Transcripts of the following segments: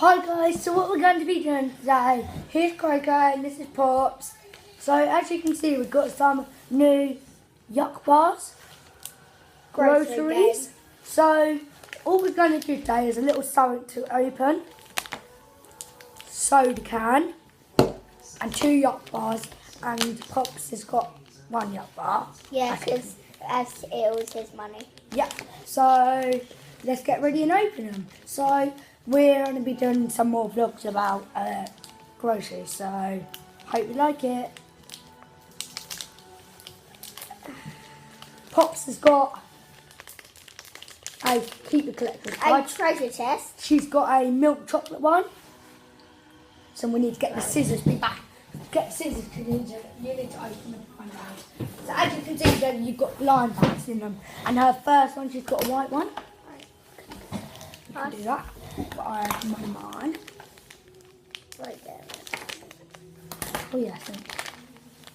Hi guys, so what we're going to be doing today, here's Gregor and this is Pops. So as you can see, we've got some new yuck bars, groceries. So all we're going to do today is a little something to open, soda can and 2 yuck bars, and Pops has got 1 yuck bar. Yeah, because as it was his money. Yeah, so let's get ready and open them. So we're going to be doing some more vlogs about groceries, so hope you like it. Pops has got a keep the collector's guide. A treasure chest. She's got a milk chocolate one. So we need to get the scissors. Be back. Get the scissors because you need to open them. So as you can see, then you've got blind bags in them. And her first one, she's got a white one. You can do that. But I have mine. Right there. Oh yeah, I think.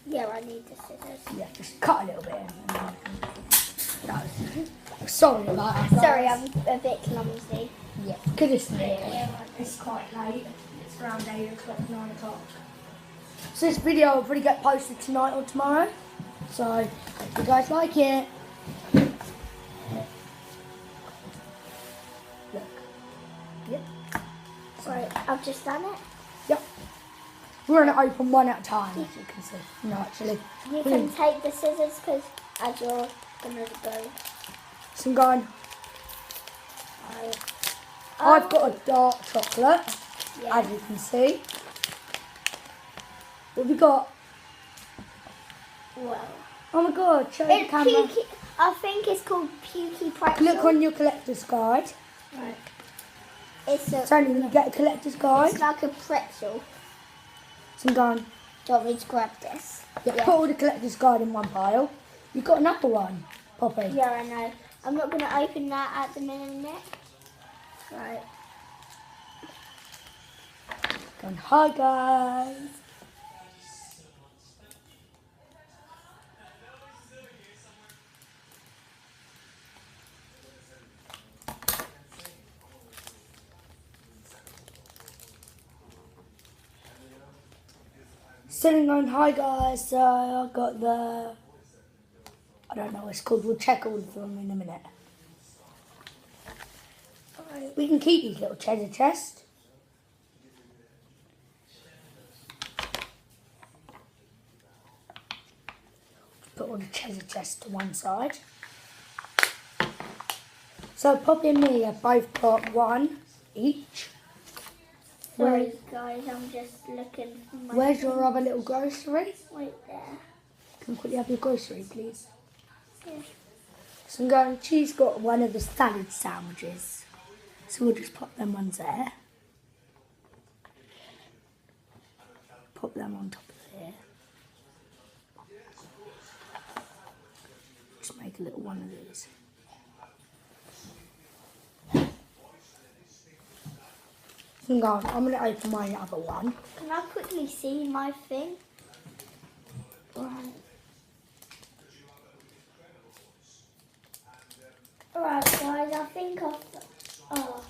Yeah, I need the scissors. Yeah, just cut a little bit. Sorry about that. Guys. Sorry, I'm a bit clumsy. Yeah, because it's quite late. It's around 8 o'clock, 9 o'clock. So this video will probably get posted tonight or tomorrow. So, hope you guys like it. Look. Yep. Right, I've just done it. Yep. We're going to open one at a time, as you can see. No, actually. You can take the scissors because as you're going to go. So I'm going. Right. I've got a dark chocolate, Yeah. as you can see. What have we got? Well. Oh my god, show the It's camera. pukey. I think it's called Pukey Pretzel. Look on your collector's guide. Right. It's Only when you get a collector's guide. like a pretzel. So I'm going. Do you want me to grab this? Yeah, put all the collector's guide in one pile. You've got another one, Poppy. Yeah, I know. I'm not going to open that at the minute. Right. Going, hi guys. Sitting on hi guys, so I got the, I don't know what it's called, we'll check all of them in a minute. Alright, we can keep these little treasure chests. Put all the treasure chests to one side. So Poppy and me have both got one each. Sorry guys, I'm just looking for my... Where's your other little grocery? Right there. Can you quickly have your grocery, please? Yeah. So I'm going, she's got one of the salad sandwiches. So we'll just pop them ones there. Pop them on top of there. Just make a little one of these. So I'm going to open my other one. Can I quickly see my thing? Right. Alright guys, I think I've... Oh.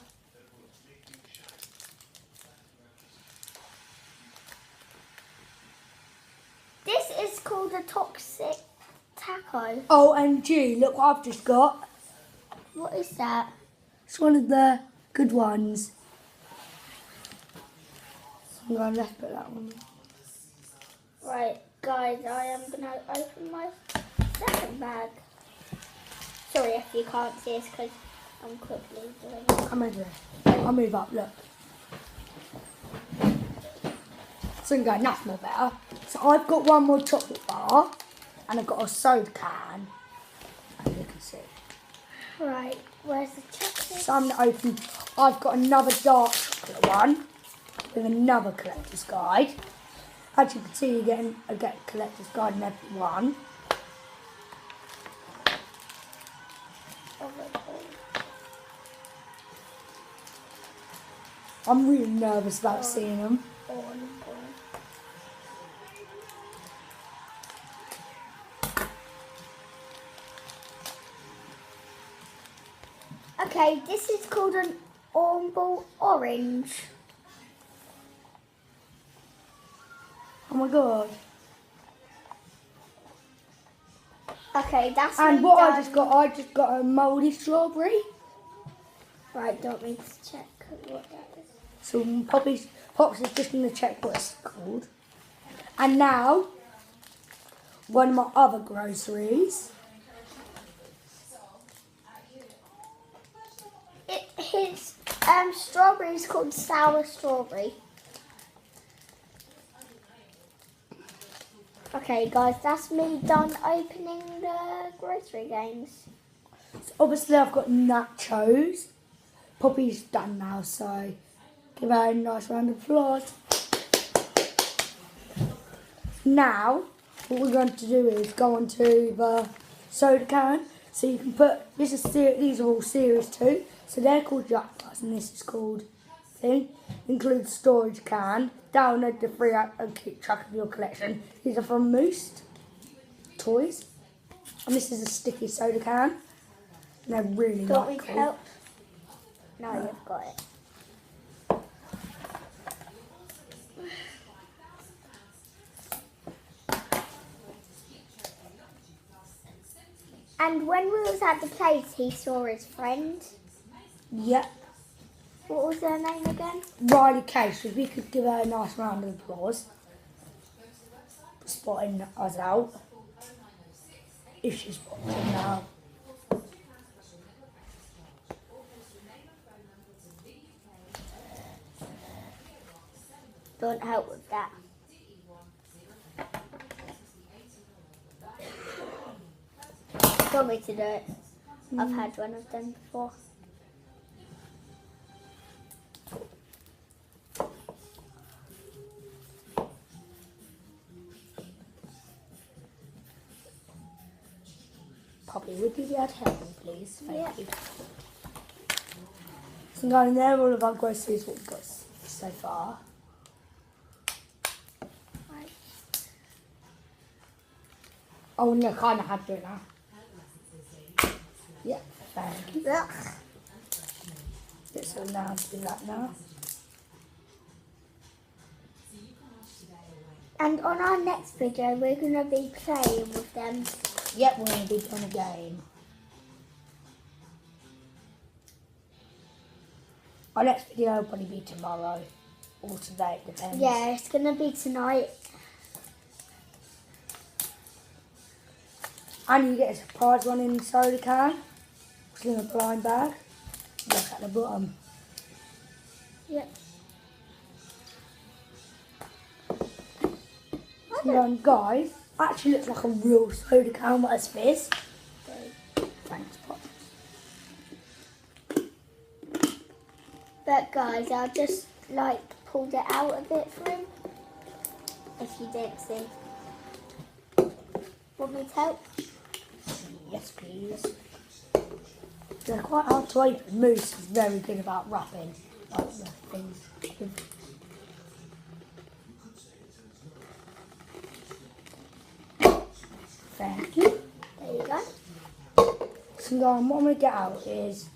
This is called a toxic taco. Oh, and G, look what I've just got. What is that? It's one of the good ones. So I'm going to left put that one. Right, guys, I am going to open my second bag. Sorry if you can't see this because I'm quickly doing it. I'm over there. I'll move up, look. So I'm going, that's more better. So I've got one more chocolate bar and I've got a soda can. As you can see. Right, where's the chocolate? So I'm going to open, I've got another dark chocolate one with another collector's guide. As you can see, you get a collector's guide in every one. I'm really nervous about seeing them. Okay, this is called an orange. Oh my god. Okay, that's And me what done. I just got a mouldy strawberry. Right, don't need to check what that is. So Pops is just going to check what it's called. And now, one of my other groceries. His strawberry is called sour strawberry. Okay, guys, that's me done opening the grocery games. So obviously, I've got nachos. Poppy's done now, so give her a nice round of applause. Now, what we're going to do is go on to the soda can. So you can put, these are all series 2. So they're called jackpots and this is called thing. Includes storage can. Download the free app and keep track of your collection. These are from Moose Toys. And this is a sticky soda can. And they're really Do you want me cool. to help? No, you've got it. And when we was at the place, he saw his friend. Yep. What was their name again? Riley Case. If we could give her a nice round of applause for spotting us out. If she spots him now. Don't help with that. Do you want me to do it? I've had one of them before. Poppy, would you be able to help me, please? Thank Yeah. you. So, guys, there are all of our groceries what we've got so far. Right. Oh, and look, I know how to do it now. Yeah, thank you. Look. Let's go now to do that now. And on our next video, we're going to be playing with them. Yep, we're going to be doing a game. Our next video will probably be tomorrow or today, it depends. Yeah, it's going to be tonight. And you get a surprise one in the soda can, which is in a blind bag. Look at the bottom. Yep. And guys, actually looks like a real soda can, what a fizz. Thanks, Pop. But guys, I just pulled it out a bit for him. If you didn't see. Want me to help? Yes, please. They're quite hard to open. Moose is very good about wrapping like the things. Thank you. There you go. So what I'm going to get out is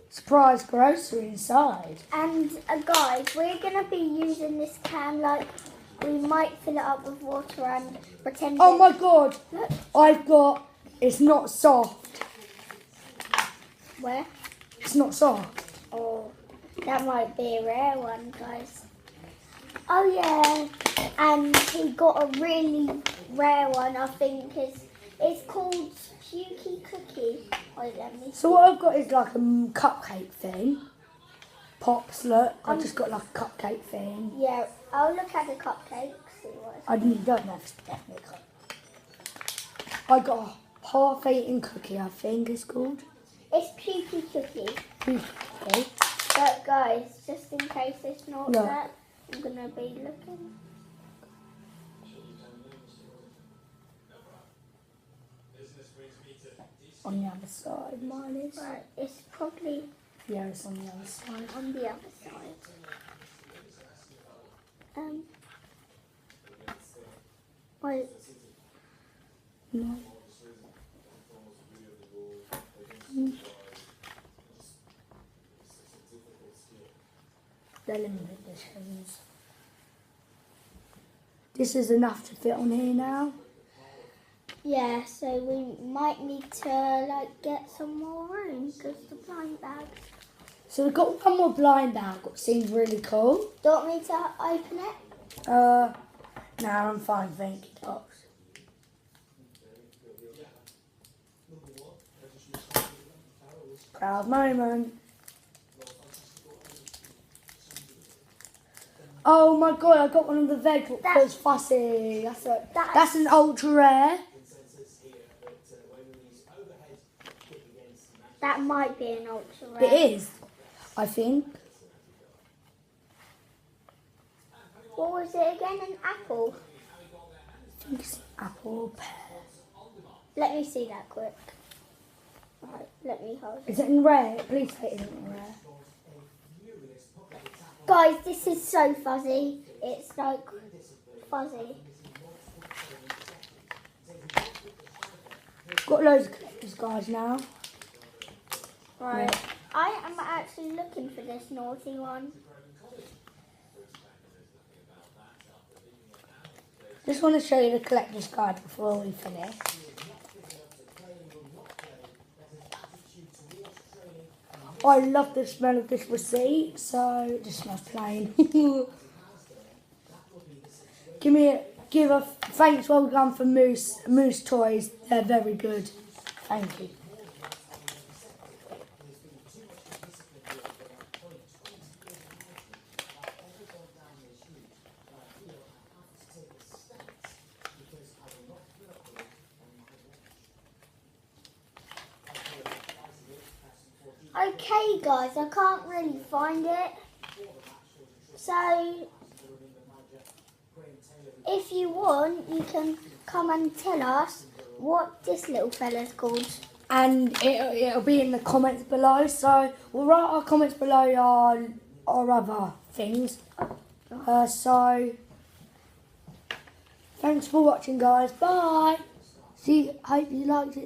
surprise grocery inside. And guys, we're going to be using this can we might fill it up with water and pretend. Oh my god! Look. It's not soft. Where? It's not soft. Oh, that might be a rare one, guys. Oh yeah, and he got a really rare one. I think it's called Pukey Cookie. Wait, let me see. So what I've got is like a cupcake thing. Pops, look. I've just got like a cupcake thing. Yeah, I'll look at the cupcake. See what. I don't know if it's definitely a cupcake. I got a half-eaten cookie, I think it's called. It's Pukey Cookie. Okay. But guys, just in case it's not No. that, I'm gonna be looking. On the other side, mine is. Right, it's probably Yeah, it's on the other side. on the other side. Wait. No. They're limited editions. This is enough to fit on here now. Yeah, so we might need to like get some more room because the blind bags. So we've got one more blind bag, which seems really cool. Do you want me to open it? No, I'm fine, thank you, Docs. Proud moment. Oh my god, I got one of the veg that was fussy. That's an ultra rare. That might be an ultra rare. It is, I think. What was it again? An apple? I think it's apple pear. Let me see that quick. Right, let me hold it. Is it in rare? Please say it isn't rare. Guys, this is so fuzzy. It's like fuzzy. Got loads of collectors, guys, now. Right. Yeah. I am actually looking for this naughty one. Just want to show you the collector's guide before we finish. I love the smell of this receipt, so it just smells plain. Give a thanks, well done for Moose Toys. They're very good. Thank you. Okay guys, I can't really find it. So, if you want, you can come and tell us what this little fella's called. And it'll be in the comments below, so we'll write our comments below our other things. So, thanks for watching guys, bye! Hope you liked it.